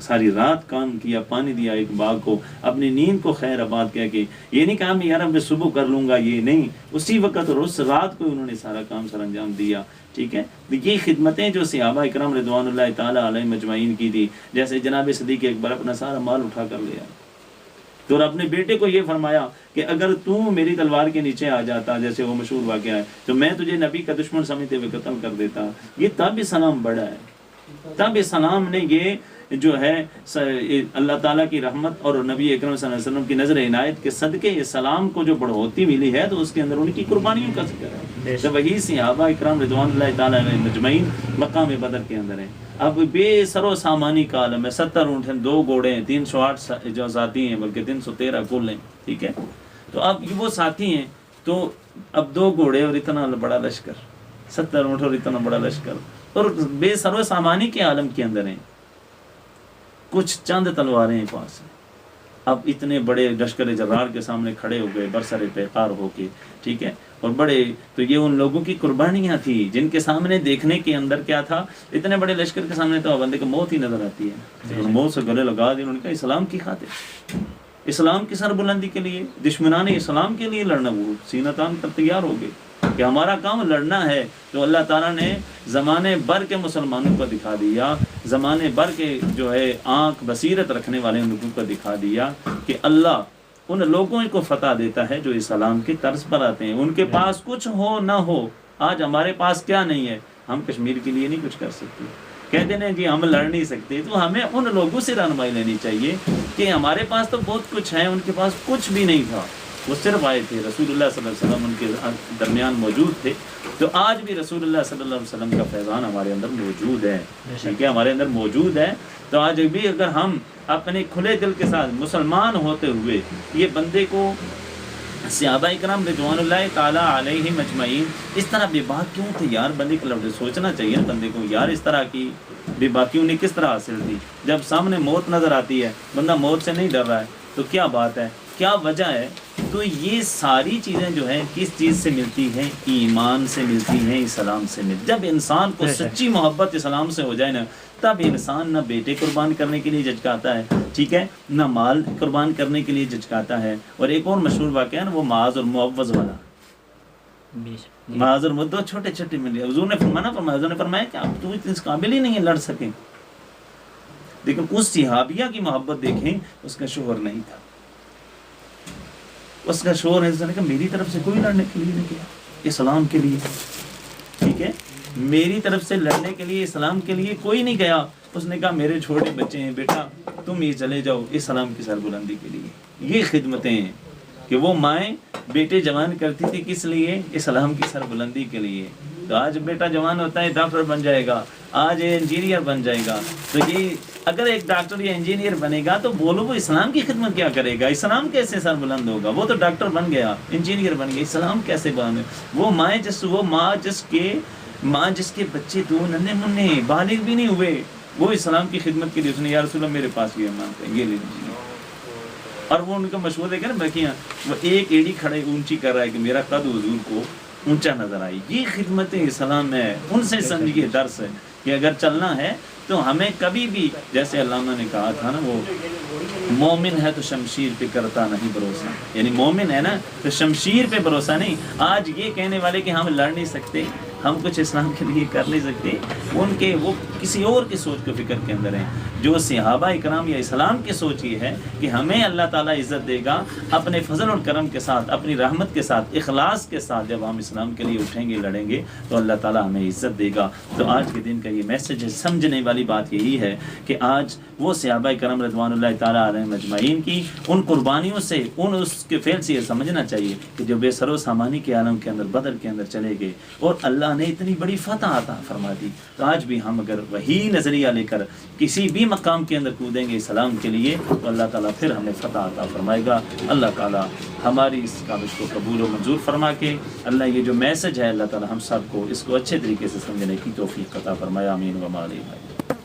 ساری رات کام کیا، پانی دیا ایک باغ کو، اپنی نیند کو خیر آباد کہہ کے، یہ نہیں کہا میں یار اب میں صبح کر لوں گا، یہ نہیں، اسی وقت اور اس رات کو انہوں نے سارا کام سر انجام دیا. ٹھیک ہے، یہ خدمتیں جو صحابہ اکرام رضوان اللہ تعالیٰ علیہم اجمعین کی تھی. جیسے جناب صدیق اکبر اپنا سارا مال اٹھا کر لیا تو اور اپنے بیٹے کو یہ فرمایا کہ اگر تو میری تلوار کے نیچے آ جاتا، جیسے وہ مشہور واقعہ ہے، تو میں تجھے نبی کا دشمن سمجھتے ہوئے قتل کر دیتا. یہ تب اسلام بڑا ہے، تب اسلام نے یہ جو ہے اللہ تعالیٰ کی رحمت اور نبی اکرم صلی اللہ علیہ وسلم کی نظر عنایت کے صدقے اسلام کو جو بڑھوتی ملی ہے تو اس کے اندر ان کی قربانیوں کا ذکر ہے. تو وہی صحابہ اکرام رضوان اللہ تعالیٰ علیہم اجمعین مقام بدر کے اندر ہیں. اب بے سر و سامانی کا عالم ہے، 70 اونٹ ہیں، 2 گھوڑے ہیں، 308 جو ساتھی ہیں، بلکہ 313 کل ہیں. ٹھیک ہے، تو اب وہ ساتھی ہیں، تو اب 2 گھوڑے اور اتنا بڑا لشکر، 70 اونٹ اور اتنا بڑا لشکر، اور بے سر و سامانی کے عالم کے اندر ہیں. کچھ چند تلواریں پاس ہیں. اب اتنے بڑے لشکر جرار کے سامنے کھڑے ہو گئے برسر پیکار ہو کے. ٹھیک ہے، اور بڑے تو یہ ان لوگوں کی قربانیاں تھیں جن کے سامنے دیکھنے کے اندر کیا تھا، اتنے بڑے لشکر کے سامنے تو بندے کو موت ہی نظر آتی ہے. موت سے گلے لگا دی انہوں نے کہا اسلام کی خاطر، اسلام کی سر بلندی کے لیے، دشمنان اسلام کے لیے لڑنا. وہ سینہ تان کر تیار ہو گئے کہ ہمارا کام لڑنا ہے. تو اللہ تعالیٰ نے زمانے بھر کے مسلمانوں کو دکھا دیا، زمانے بھر کے جو ہے آنکھ بصیرت رکھنے والے لوگوں کو دکھا دیا کہ اللہ ان لوگوں کو فتح دیتا ہے جو اسلام کے طرز پر آتے ہیں. ان کے پاس کچھ ہو نہ ہو، آج ہمارے پاس کیا نہیں ہے، ہم کشمیر کے لیے نہیں کچھ کر سکتے، کہتے ہیں جی ہم لڑ نہیں سکتے. تو ہمیں ان لوگوں سے رہنمائی لینی چاہیے کہ ہمارے پاس تو بہت کچھ ہے، ان کے پاس کچھ بھی نہیں تھا. وہ صرف آئے تھے، رسول اللہ صلی اللہ علیہ وسلم ان کے درمیان موجود تھے. تو آج بھی رسول اللہ صلی اللہ علیہ وسلم کا فیضان ہمارے اندر موجود ہے. ٹھیک ہے، ہمارے اندر موجود ہے. تو آج بھی اگر ہم اپنے کھلے دل کے ساتھ مسلمان ہوتے ہوئے یہ بندے کو صحابہ اکرام رضوان اللہ تعالیٰ علیہم اجمعین اس طرح بے باک کیوں تھے یار؟ بندے کو لفظ سوچنا چاہیے بندے کو یار، اس طرح کی بے باکی انہیں کس طرح حاصل تھی؟ جب سامنے موت نظر آتی ہے بندہ موت سے نہیں ڈر رہا ہے تو کیا بات ہے، کیا وجہ ہے؟ تو یہ ساری چیزیں جو ہیں کس چیز سے ملتی ہیں؟ ایمان سے ملتی ہیں، اسلام سے ملتی. جب انسان کو سچی محبت اسلام سے ہو جائے نا، تب انسان نہ بیٹے قربان کرنے کے لیے جھجکاتا ہے، ٹھیک ہے، نہ مال قربان کرنے کے لیے جھجکاتا ہے. اور ایک اور مشہور واقعہ ہے نا، وہ معاذ اور معوذ والا. معاذ اور معوذ دو چھوٹے چھوٹے ملے. حضور نے فرمایا کہ اب تو اس قابل ہی نہیں ہے لڑ سکیں. لیکن اس صحابیہ کی محبت دیکھیں، اس کا شوہر نہیں تھا، اس کا شوہر ہے کہ میری طرف سے کوئی لڑنے کے لیے نہیں گیا، اسلام کے لیے. ٹھیک ہے، میری طرف سے لڑنے کے لیے اسلام کے لیے کوئی نہیں گیا. اس نے کہا میرے چھوٹے بچے ہیں بیٹا تم ہی چلے جاؤ اسلام کی سربلندی کے لیے. یہ خدمتیں ہیں کہ وہ مائیں بیٹے جوان کرتی تھی، کس لیے؟ اسلام کی سربلندی کے لیے. تو آج بیٹا جوان ہوتا ہے ڈاکٹر بن جائے گا، آج انجینئر بن جائے گا. تو یہ اگر ایک ڈاکٹر یا انجینئر بنے گا تو بولو وہ اسلام کی خدمت کیا کرے گا؟ اسلام کیسے سربلند ہوگا؟ وہ تو ڈاکٹر بن گیا، انجینئر بن گیا، اسلام کیسے بنے؟ وہ ماں جس کے بچے 2 ننھے منھے بالغ بھی نہیں ہوئے، وہ اسلام کی خدمت کے لیے اس نے یا رسول اللہ میرے پاس یہ مانتے ہیں، یہ لے لیجیے. اور وہ ان کا مشورہ دیکھا نا بکیاں، وہ ایک ایڑی کھڑے اونچی کر رہا ہے کہ میرا قد حضور کو اونچا نظر آئی. یہ خدمت اسلام ہے. ان سے سمجھیے درس ہے کہ اگر چلنا ہے تو ہمیں کبھی بھی، جیسے علامہ نے کہا تھا نا، وہ مومن ہے تو شمشیر پہ کرتا نہیں بھروسہ. یعنی مومن ہے نا تو شمشیر پہ بھروسہ نہیں. آج یہ کہنے والے کہ ہم لڑ نہیں سکتے، ہم کچھ اسلام کے لیے کر نہیں سکتے، وہ کسی اور کی سوچ کو فکر کے اندر ہیں. جو صحابہ اکرام یا اسلام کی سوچ یہ ہے کہ ہمیں اللہ تعالیٰ عزت دے گا اپنے فضل اور کرم کے ساتھ، اپنی رحمت کے ساتھ، اخلاص کے ساتھ. جب ہم اسلام کے لیے اٹھیں گے لڑیں گے تو اللہ تعالیٰ ہمیں عزت دے گا. تو آج کے دن کا یہ میسج ہے، سمجھنے والی بات یہی ہے کہ آج وہ صحابہ کرام رضوان اللہ تعالیٰ علیہم اجمعین کی ان قربانیوں سے، اس کے فعل سے یہ سمجھنا چاہیے کہ جو بے سر و سامانی کے عالم کے اندر بدر کے اندر چلے گئے اور اللہ نے اتنی بڑی فتح عطا فرما دی. تو آج بھی ہم اگر وہی نظریہ لے کر کسی بھی مقام کے اندر کودیں گے اسلام کے لیے تو اللہ تعالیٰ پھر ہمیں فتح عطا فرمائے گا. اللہ تعالیٰ ہماری اس کاوش کو قبول و منظور فرما کے اللہ یہ جو میسج ہے اللہ تعالیٰ ہم سب کو اس کو اچھے طریقے سے سمجھنے کی توفیق عطا فرمائے. آمین و ما علیہ.